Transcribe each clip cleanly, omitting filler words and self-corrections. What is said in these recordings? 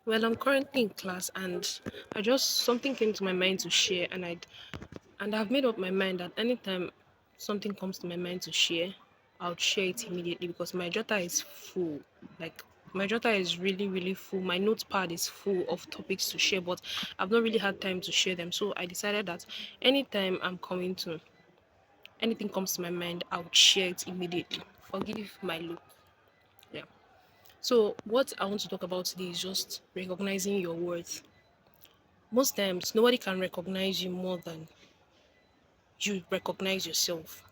Well, I'm currently in class and I just something came to my mind to share and I've made up my mind that anytime something comes to my mind to share, I'll share it immediately because my jotter is full. Like my jotter is really, really full. My notepad is full of topics to share, but I've not really had time to share them. So I decided that anytime I'm coming to anything comes to my mind, I'll share it immediately. Forgive my look. Yeah. So what I want to talk about today is just recognizing your worth. Most times, nobody can recognize you more than you recognize yourself.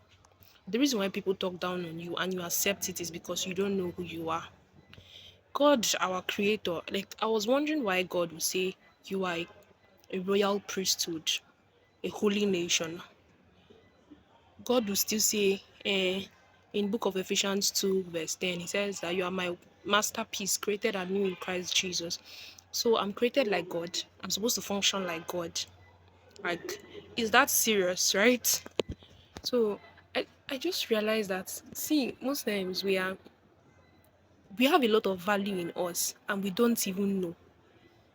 The reason why people talk down on you and you accept it is because you don't know who you are. God, our creator, like I was wondering why God would say you are a royal priesthood, a holy nation. God will still say in book of Ephesians 2 verse 10, he says that you are my masterpiece created anew in Christ Jesus. So I'm created like God. I'm supposed to function like God. Like, is that serious, right? So I just realized that see, most times we have a lot of value in us and we don't even know.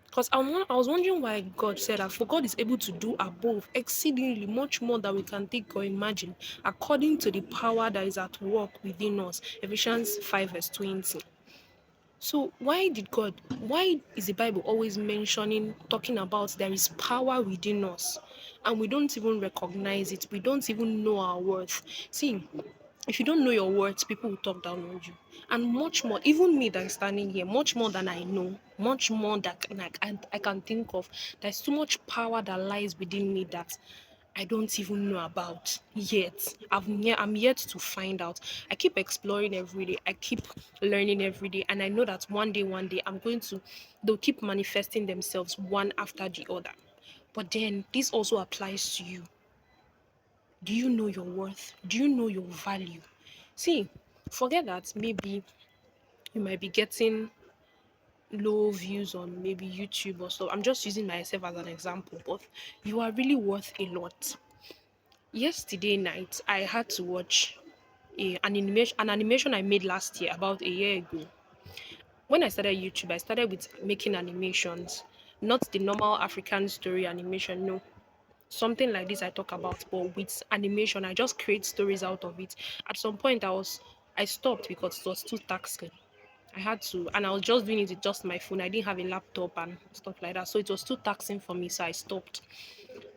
Because I was wondering why God said that for God is able to do above exceedingly much more than we can think or imagine, according to the power that is at work within us. Ephesians 5 verse 20. So why is the Bible always mentioning, talking about there is power within us and we don't even recognize it? We don't even know our worth. See, if you don't know your worth, people will talk down on you. And much more, even me that is standing here, much more than I know, much more that like, I can think of. There's too much power that lies within me that I don't even know about yet. I'm yet to find out. I keep exploring every day. I keep learning every day. And I know that one day, they'll keep manifesting themselves one after the other. But then this also applies to you. Do you know your worth? Do you know your value? See, forget that maybe you might be getting low views on maybe YouTube or so. I'm just using myself as an example, but you are really worth a lot. Yesterday night, I had to watch an animation I made last year, about a year ago. When I started YouTube, I started with making animations, not the normal African story animation, no. Something like this I talk about, but with animation, I just create stories out of it. At some point, I stopped because it was too taxing. I had to, and I was just doing it with just my phone. I didn't have a laptop and stuff like that, so it was too taxing for me. So I stopped.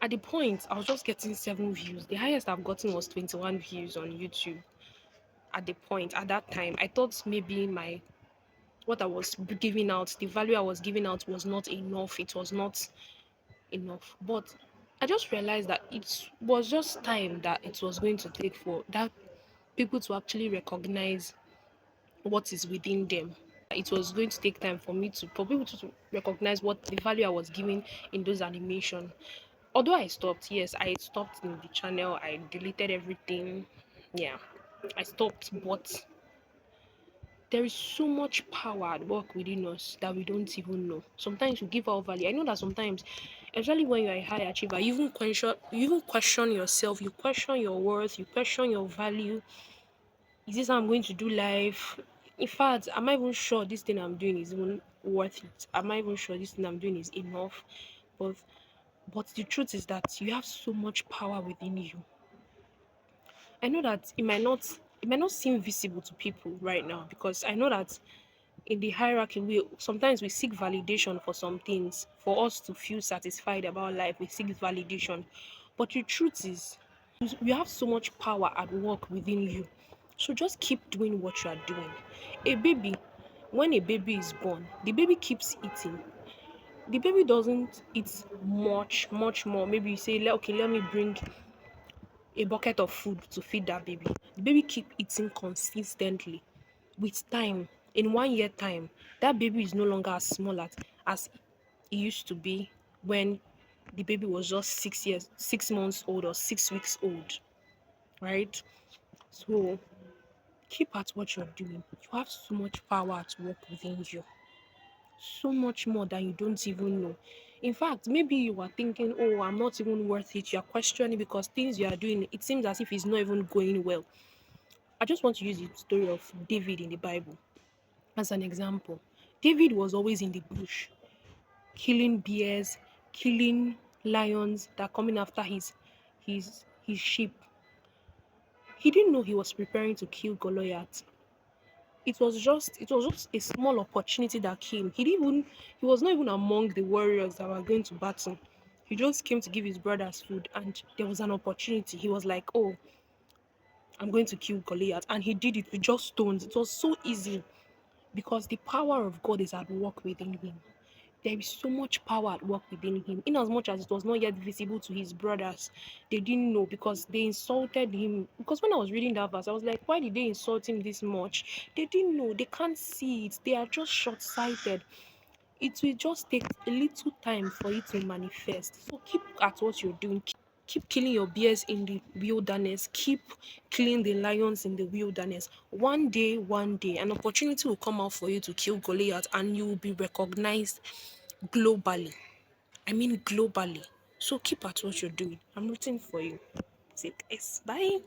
At the point, I was just getting 7 views. The highest I've gotten was 21 views on YouTube. At that time, I thought maybe my what I was giving out, the value I was giving out was not enough. It was not enough. But I just realized that it was just time that it was going to take for that people to actually recognize what is within them. It was going to take time for people to recognize what the value I was giving in those animation. Although I stopped, yes, I stopped in the channel, I deleted everything. Yeah, I stopped, but there is so much power at work within us that we don't even know. Sometimes we give our value. I know that sometimes, especially when you're a high achiever, you even question yourself, you question your worth, you question your value. Is this how I'm going to do life? In fact, am I even sure this thing I'm doing is even worth it? Am I even sure this thing I'm doing is enough? But but the truth is that you have so much power within you. I know that it might not seem visible to people right now because I know that in the hierarchy we sometimes we seek validation for some things for us to feel satisfied about life. We seek validation. But the truth is you have so much power at work within you. So just keep doing what you are doing. A baby, when a baby is born, the baby keeps eating. The baby doesn't eat much more. Maybe you say, okay, let me bring a bucket of food to feed that baby. The baby keep eating consistently. With time, in 1 year time, that baby is no longer as small as it used to be when the baby was just 6 years, 6 months old or 6 weeks old, right? So keep at what you're doing. You have so much power at work within you, so much more than you don't even know. In fact, maybe you are thinking, oh, I'm not even worth it. You're questioning because things you are doing, it seems as if it's not even going well. I just want to use the story of David in the Bible as an example. David was always in the bush. killing bears, killing lions that are coming after his sheep. He didn't know he was preparing to kill Goliath. It was just a small opportunity that came. He was not even among the warriors that were going to battle. He just came to give his brothers food, and there was an opportunity. He was like, "Oh, I'm going to kill Goliath," and he did it with just stones. It was so easy because the power of God is at work within him. There is so much power at work within him. In as much as it was not yet visible to his brothers, they didn't know because they insulted him. Because when I was reading that verse, I was like, why did they insult him this much? They didn't know. They can't see it. They are just short sighted. It will just take a little time for it to manifest. So keep at what you're doing. Keep killing your bears in the wilderness. Keep killing the lions in the wilderness. One day, an opportunity will come out for you to kill Goliath, and you will be recognized globally. I mean, globally. So keep at what you're doing. I'm rooting for you. Say this. Bye.